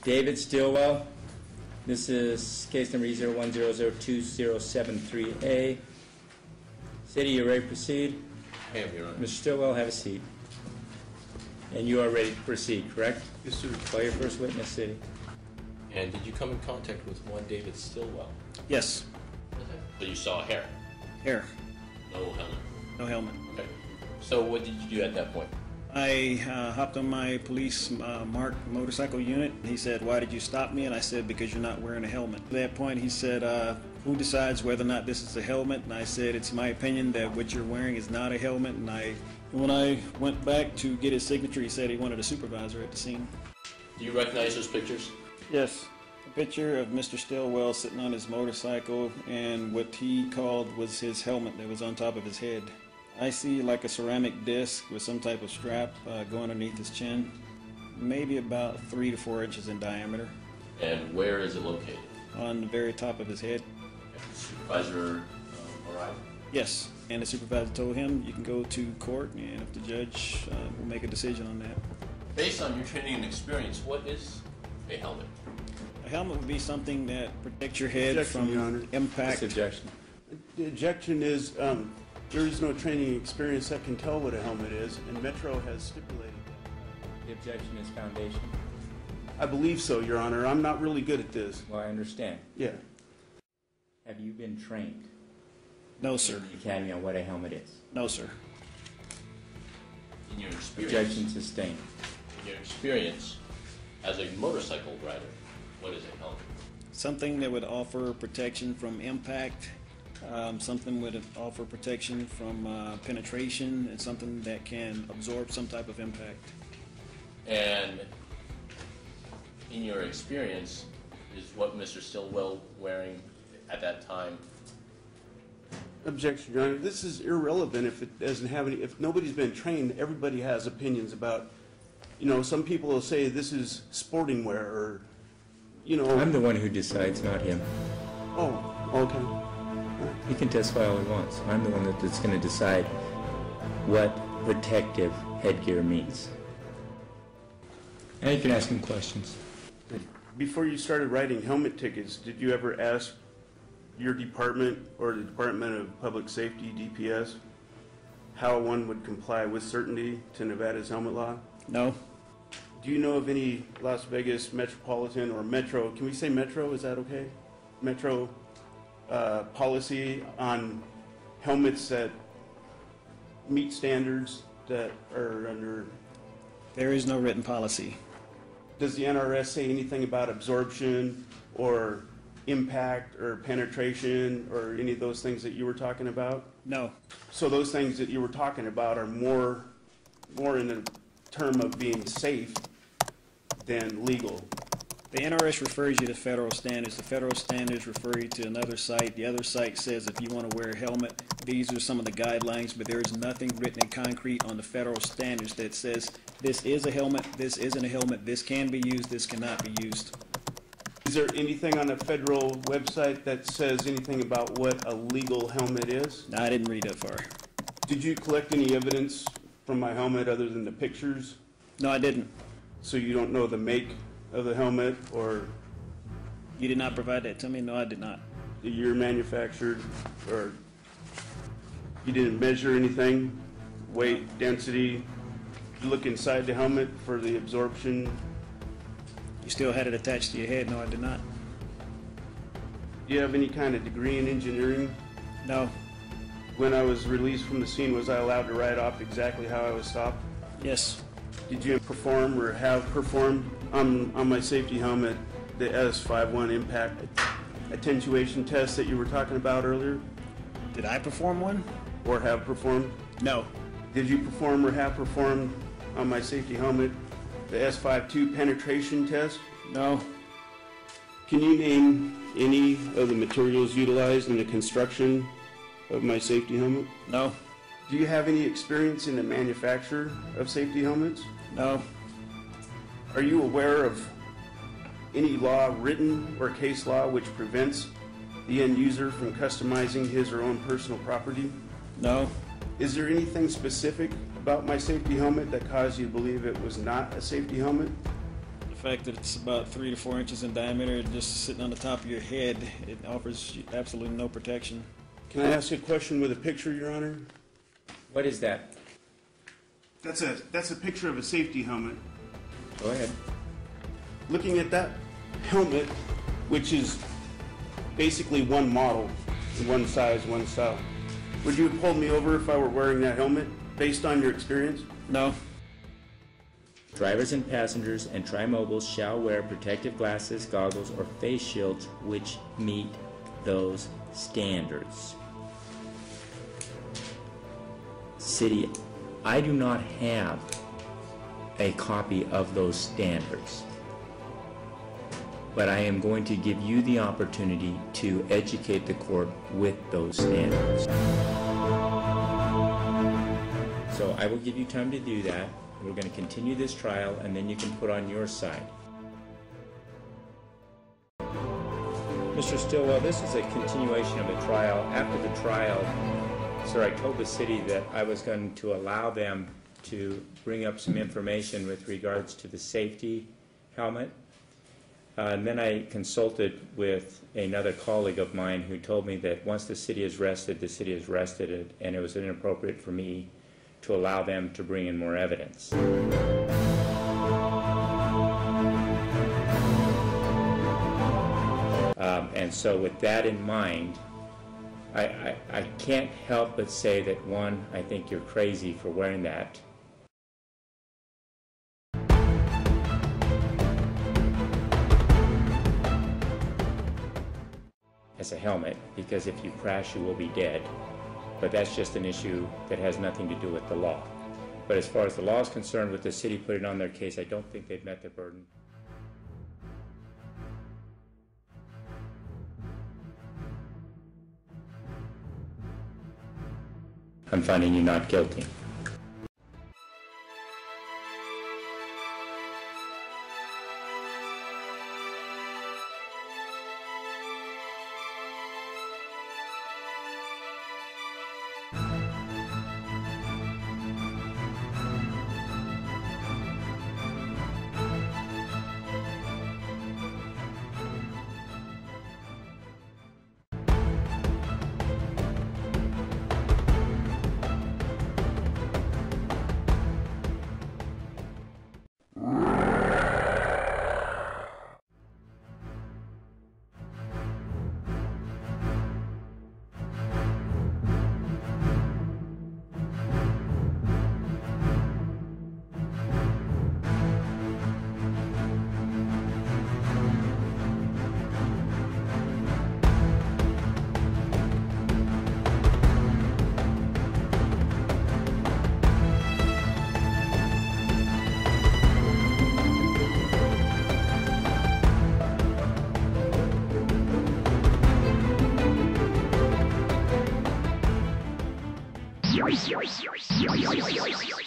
David Stillwell. This is case number E01002073A. City, you ready to proceed? I am, Your Honor. Mr. Stillwell, have a seat. And you are ready to proceed, correct? Yes, sir. Call your first witness, City. And did you come in contact with one David Stillwell? Yes. So you saw hair? Hair. No helmet? No helmet. Okay. So what did you do at that point? I hopped on my police marked motorcycle unit. He said, "Why did you stop me?" And I said, "Because you're not wearing a helmet." At that point, he said, "Who decides whether or not this is a helmet?" And I said, "It's my opinion that what you're wearing is not a helmet." And when I went back to get his signature, he said he wanted a supervisor at the scene. Do you recognize those pictures? Yes. A picture of Mr. Stillwell sitting on his motorcycle, and what he called was his helmet that was on top of his head. I see like a ceramic disc with some type of strap going underneath his chin, maybe about 3 to 4 inches in diameter. And where is it located? On the very top of his head. The supervisor arrived? Yes, and the supervisor told him, "You can go to court, and if the judge will make a decision on that." Based on your training and experience, what is a helmet? A helmet would be something that protects your head Objection, Your Honor. from impact. Objection. The objection is there is no training experience that can tell what a helmet is, and Metro has stipulated that. The objection is foundation. I believe so, Your Honor. I'm not really good at this. Well, I understand. Yeah. Have you been trained No, sir. in the academy on what a helmet is? No, sir. In your experience, Objection sustained. in your experience as a motorcycle rider, what is a helmet? Something that would offer protection from impact, something would offer protection from penetration, and something that can absorb some type of impact. And in your experience, is what Mr. Stillwell wearing at that time? Objection, Your Honor. This is irrelevant if it doesn't have any. If nobody's been trained, everybody has opinions about. You know, some people will say this is sporting wear, or you know. I'm the one who decides, not him. Oh, okay. He can testify all he wants. I'm the one that's going to decide what protective headgear means. Now you can ask him questions. Before you started writing helmet tickets, did you ever ask your department or the Department of Public Safety, DPS, how one would comply with certainty to Nevada's helmet law? No. Do you know of any Las Vegas Metropolitan or Metro, can we say Metro, is that okay? Metro policy on helmets that meet standards that are under... There is no written policy. Does the NRS say anything about absorption or impact or penetration or any of those things that you were talking about? No. So those things that you were talking about are more in the term of being safe than legal. The NRS refers you to federal standards. The federal standards refer you to another site. The other site says if you want to wear a helmet, these are some of the guidelines, but there is nothing written in concrete on the federal standards that says this is a helmet, this isn't a helmet, this can be used, this cannot be used. Is there anything on the federal website that says anything about what a legal helmet is? No, I didn't read that far. Did you collect any evidence from my helmet other than the pictures? No, I didn't. So you don't know the make of the helmet or You did not provide that to me? No, I did not. the year manufactured, or you didn't measure anything? Weight, density? You look inside the helmet for the absorption? You still had it attached to your head? No, I did not. Do you have any kind of degree in engineering? No. When I was released from the scene, was I allowed to write off exactly how I was stopped? Yes. Did you perform or have performed on my safety helmet the S51 impact attenuation test that you were talking about earlier? Did I perform one? Or have performed? No. Did you perform or have performed on my safety helmet the S52 penetration test? No. Can you name any of the materials utilized in the construction of my safety helmet? No. Do you have any experience in the manufacture of safety helmets? No. Are you aware of any law, written or case law, which prevents the end user from customizing his or own personal property? No. Is there anything specific about my safety helmet that caused you to believe it was not a safety helmet? The fact that it's about 3 to 4 inches in diameter, just sitting on the top of your head, it offers you absolutely no protection. Can I ask you a question with a picture, Your Honor? What is that? That's a picture of a safety helmet. Go ahead. Looking at that helmet, which is basically one model, one size, one style, would you have pulled me over if I were wearing that helmet, based on your experience? No. Drivers and passengers and Tri-Mobiles shall wear protective glasses, goggles, or face shields which meet those standards. City, I do not have a copy of those standards, but I am going to give you the opportunity to educate the court with those standards. So I will give you time to do that. We're going to continue this trial, and then you can put on your side. Mr. Stillwell, this is a continuation of a trial. After the trial, sir, I told the city that I was going to allow them to bring up some information with regards to the safety helmet. And then I consulted with another colleague of mine who told me that once the city is rested, the city is rested, and it was inappropriate for me to allow them to bring in more evidence. And so with that in mind, I can't help but say that, one, I think you're crazy for wearing that. As a helmet, because if you crash, you will be dead. But that's just an issue that has nothing to do with the law. But as far as the law is concerned, with the city putting on their case, I don't think they've met their burden. I'm finding you not guilty. Yours.